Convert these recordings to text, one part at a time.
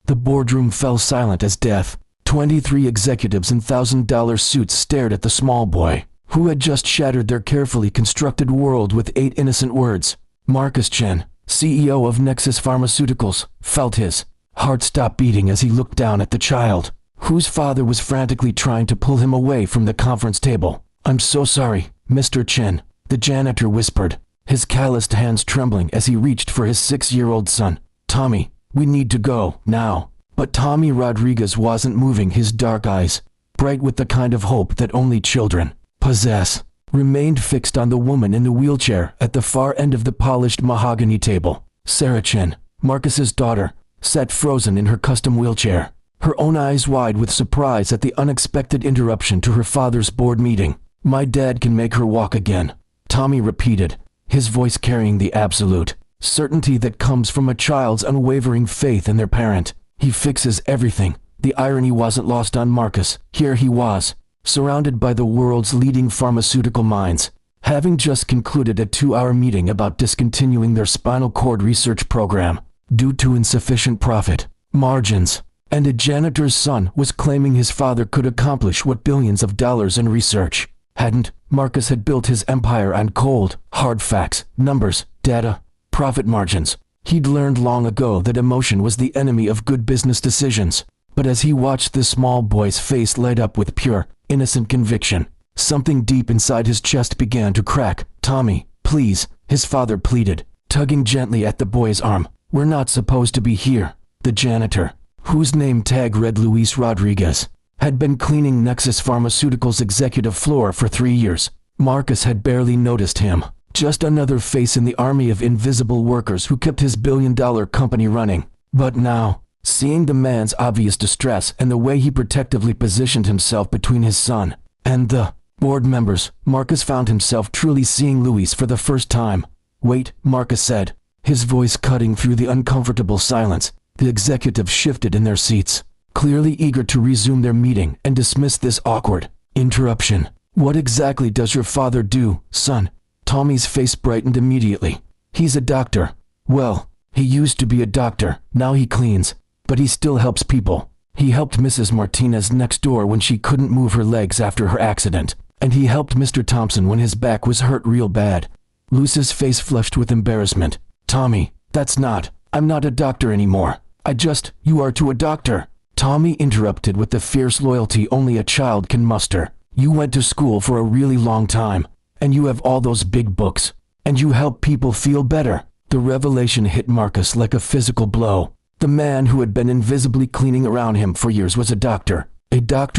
The boardroom fell silent as death. 23 executives in $1,000 suits stared at the small boy, who had just shattered their carefully constructed world with 8 innocent words. Marcus Chen, CEO of Nexus Pharmaceuticals, felt his heart stop beating as he looked down at the child, whose father was frantically trying to pull him away from the conference table. "I'm so sorry, Mr. Chen," the janitor whispered, his calloused hands trembling as he reached for his 6-year-old son. "Tommy, we need to go, now." But Tommy Rodriguez wasn't moving. His dark eyes, bright with the kind of hope that only children possess, remained fixed on the woman in the wheelchair at the far end of the polished mahogany table. Sarah Chen, Marcus's daughter, sat frozen in her custom wheelchair, her own eyes wide with surprise at the unexpected interruption to her father's board meeting. "My dad can make her walk again," Tommy repeated, his voice carrying the absolute certainty that comes from a child's unwavering faith in their parent. "He fixes everything." The irony wasn't lost on Marcus. Here he was, surrounded by the world's leading pharmaceutical minds, having just concluded a 2-hour meeting about discontinuing their spinal cord research program due to insufficient profit margins. And a janitor's son was claiming his father could accomplish what billions of dollars in research hadn't. Marcus had built his empire on cold, hard facts, numbers, data, profit margins. He'd learned long ago that emotion was the enemy of good business decisions. But as he watched the small boy's face light up with pure, innocent conviction, something deep inside his chest began to crack. "Tommy, please," his father pleaded, tugging gently at the boy's arm. "We're not supposed to be here." The janitor, whose name tag read Luis Rodriguez, had been cleaning Nexus Pharmaceuticals' executive floor for 3 years. Marcus had barely noticed him, just another face in the army of invisible workers who kept his billion-dollar company running. But now, seeing the man's obvious distress and the way he protectively positioned himself between his son and the board members, Marcus found himself truly seeing Luis for the first time. "Wait," Marcus said, his voice cutting through the uncomfortable silence. The executives shifted in their seats, clearly eager to resume their meeting and dismiss this awkward interruption. "What exactly does your father do, son?" Tommy's face brightened immediately. "He's a doctor." "Well, he used to be a doctor, now he cleans. But he still helps people. He helped Mrs. Martinez next door when she couldn't move her legs after her accident. And he helped Mr. Thompson when his back was hurt real bad." Luce's face flushed with embarrassment. "Tommy, I'm not a doctor anymore. You are to a doctor." Tommy interrupted with the fierce loyalty only a child can muster. "You went to school for a really long time. And you have all those big books. And you help people feel better." The revelation hit Marcus like a physical blow. The man who had been invisibly cleaning around him for years was a doctor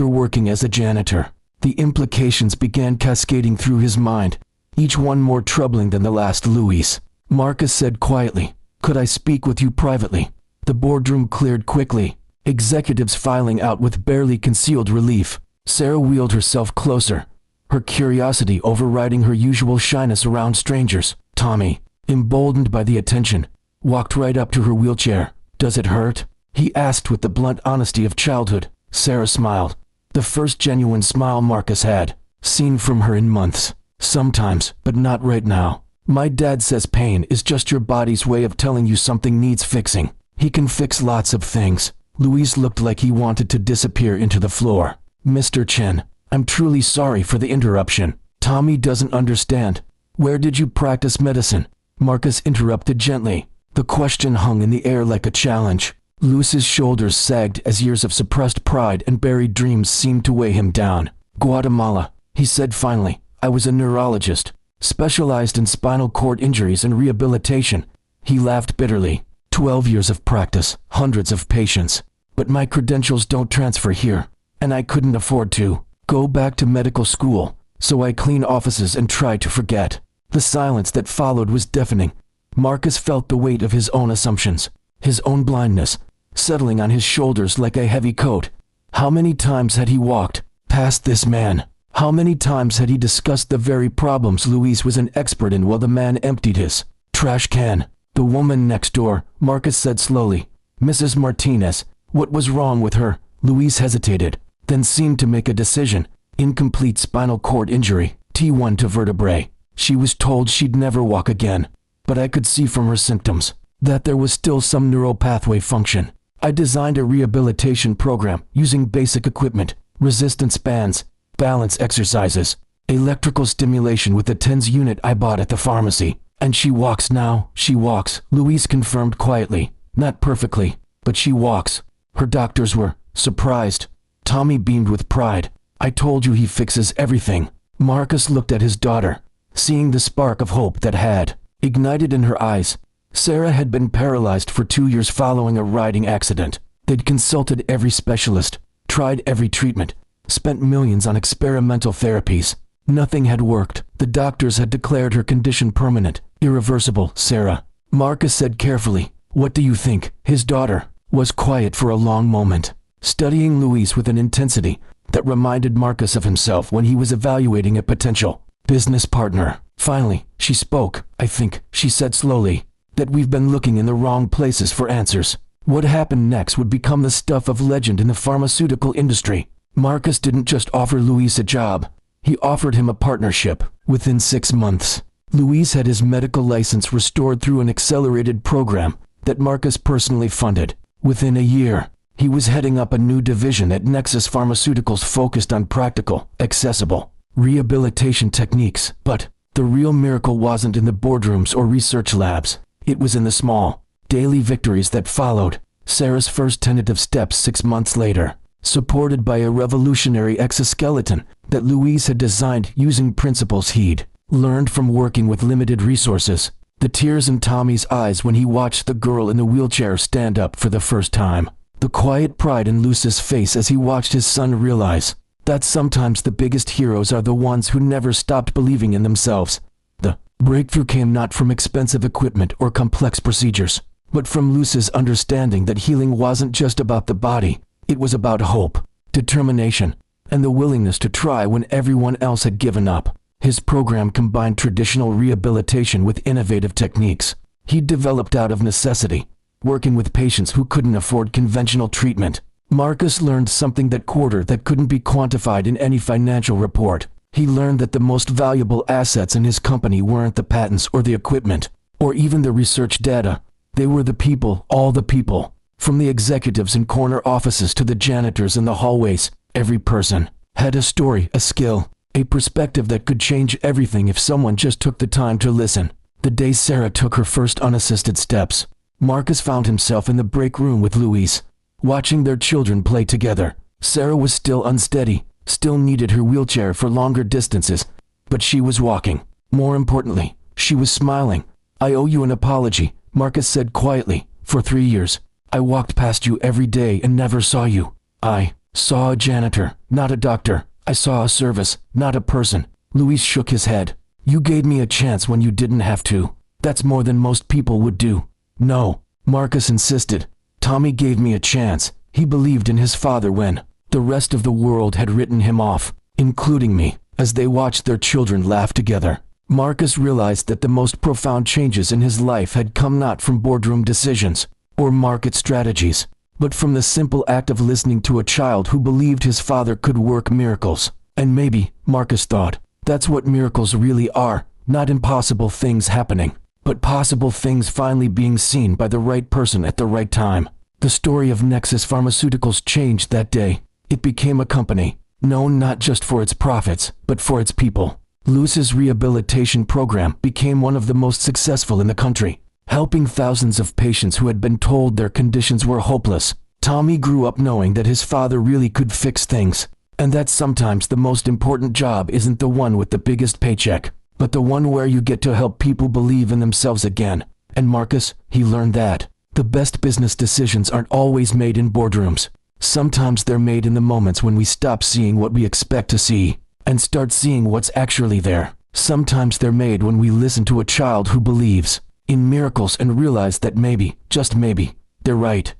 working as a janitor. The implications began cascading through his mind, each one more troubling than the last. "Luis," Marcus said quietly, "could I speak with you privately?" The boardroom cleared quickly, executives filing out with barely concealed relief. Sarah wheeled herself closer, her curiosity overriding her usual shyness around strangers. Tommy, emboldened by the attention, walked right up to her wheelchair. "Does it hurt?" he asked with the blunt honesty of childhood. Sarah smiled, the first genuine smile Marcus had seen from her in months. "Sometimes, but not right now. My dad says pain is just your body's way of telling you something needs fixing. He can fix lots of things." Luis looked like he wanted to disappear into the floor. "Mr. Chen, I'm truly sorry for the interruption. Tommy doesn't understand. Where did you practice medicine?" Marcus interrupted gently. The question hung in the air like a challenge. Luce's shoulders sagged as years of suppressed pride and buried dreams seemed to weigh him down. "Guatemala," he said finally. "I was a neurologist, specialized in spinal cord injuries and rehabilitation." He laughed bitterly. 12 years of practice, hundreds of patients. But my credentials don't transfer here, and I couldn't afford to go back to medical school, so I clean offices and try to forget. The silence that followed was deafening. Marcus felt the weight of his own assumptions, his own blindness, settling on his shoulders like a heavy coat. How many times had he walked past this man? How many times had he discussed the very problems Luis was an expert in while the man emptied his trash can? "The woman next door," Marcus said slowly. "Mrs. Martinez. What was wrong with her?" Luis hesitated, then seemed to make a decision. "Incomplete spinal cord injury, T1 to vertebrae. She was told she'd never walk again. But I could see from her symptoms that there was still some neural pathway function. I designed a rehabilitation program using basic equipment, resistance bands, balance exercises, electrical stimulation with the TENS unit I bought at the pharmacy. And she walks now, she walks, Louise confirmed quietly. Not perfectly, but she walks. Her doctors were surprised. Tommy beamed with pride. I told you he fixes everything. Marcus looked at his daughter, seeing the spark of hope that had ignited in her eyes. Sarah had been paralyzed for 2 years following a riding accident. They'd consulted every specialist, tried every treatment, spent millions on experimental therapies. Nothing had worked. The doctors had declared her condition permanent, irreversible. Sarah, Marcus said carefully, what do you think? His daughter was quiet for a long moment, studying Louise with an intensity that reminded Marcus of himself when he was evaluating a potential business partner. Finally, she spoke. I think, she said slowly, that we've been looking in the wrong places for answers. What happened next would become the stuff of legend in the pharmaceutical industry. Marcus didn't just offer Louise a job. He offered him a partnership. Within 6 months, Louise had his medical license restored through an accelerated program that Marcus personally funded. Within a year, he was heading up a new division at Nexus Pharmaceuticals focused on practical, accessible rehabilitation techniques. But the real miracle wasn't in the boardrooms or research labs. It was in the small, daily victories that followed. Sarah's first tentative steps 6 months later, supported by a revolutionary exoskeleton that Louise had designed using principles he'd learned from working with limited resources. The tears in Tommy's eyes when he watched the girl in the wheelchair stand up for the first time. The quiet pride in Luce's face as he watched his son realize that sometimes the biggest heroes are the ones who never stopped believing in themselves. The breakthrough came not from expensive equipment or complex procedures, but from Luce's understanding that healing wasn't just about the body. It was about hope, determination, and the willingness to try when everyone else had given up. His program combined traditional rehabilitation with innovative techniques he'd developed out of necessity, working with patients who couldn't afford conventional treatment. Marcus learned something that quarter that couldn't be quantified in any financial report. He learned that the most valuable assets in his company weren't the patents or the equipment, or even the research data. They were the people, all the people. From the executives in corner offices to the janitors in the hallways, every person had a story, a skill, a perspective that could change everything if someone just took the time to listen. The day Sarah took her first unassisted steps, Marcus found himself in the break room with Louise, watching their children play together. Sarah was still unsteady, still needed her wheelchair for longer distances, but she was walking. More importantly, she was smiling. I owe you an apology, Marcus said quietly. For 3 years, I walked past you every day and never saw you. I saw a janitor, not a doctor. I saw a service, not a person. Louise shook his head. You gave me a chance when you didn't have to. That's more than most people would do. No, Marcus insisted. Tommy gave me a chance. He believed in his father when the rest of the world had written him off, including me. As they watched their children laugh together, Marcus realized that the most profound changes in his life had come not from boardroom decisions or market strategies, but from the simple act of listening to a child who believed his father could work miracles. And maybe, Marcus thought, that's what miracles really are, not impossible things happening, but possible things finally being seen by the right person at the right time. The story of Nexus Pharmaceuticals changed that day. It became a company, known not just for its profits, but for its people. Luce's rehabilitation program became one of the most successful in the country, helping thousands of patients who had been told their conditions were hopeless. Tommy grew up knowing that his father really could fix things, and that sometimes the most important job isn't the one with the biggest paycheck, but the one where you get to help people believe in themselves again. And Marcus, he learned that the best business decisions aren't always made in boardrooms. Sometimes they're made in the moments when we stop seeing what we expect to see and start seeing what's actually there. Sometimes they're made when we listen to a child who believes in miracles and realize that maybe, just maybe, they're right.